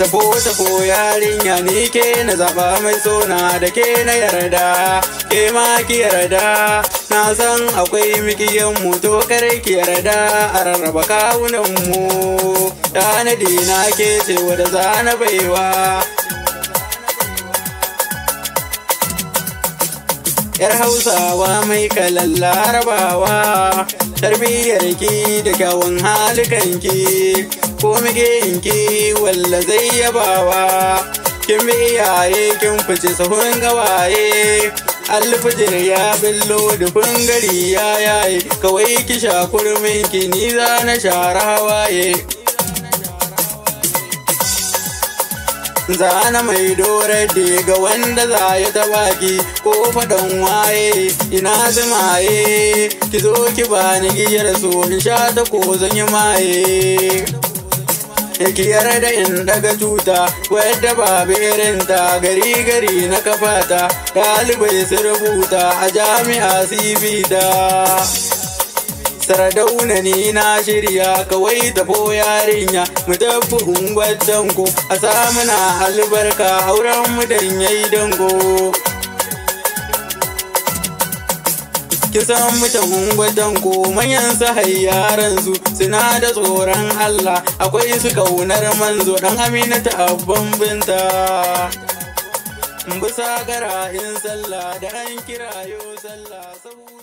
Tafo yarinya ni ke na zaba mai sona da ke na yarda, ke ma ki yarda. Na san akwai mikiyan mu to kar ki yarda a rarraba kawunan mu. Tanadi na ke ce wadda zana baiwa. Yar Hausawa mai kalan Larabawa, tarbiyyar ki da kyawun halikanki, ko migiyinki walla zai yabawa. Kin bi iyaye kin fice sahun gawaye, alfijir ya billo dufin gari ya yaye, kawai ki sha kurmin ki ni za na share hawaye. Zana mai dorar ga wanda za ya tabaki ko faɗan waye, ina zumaye ki zo ki bani giyar so in sha ta ko zan yi maye. Ki yarda in daga tuta wadda ba berinta, gari na kafata ɗalibai su rubuta a jami'a sibita. Sardauna ni na shirya kawai tafo yarinya mu tafi unguwar dango, a samuna albarka auren mu dan yayi dango. Kisan mutan unguwar dango manyan su hayyaran su suna da tsoron Allah, akwai su kaunar manzo dan Aminata abban binta. Bisa gara in sallah da an kirayo sallah saboda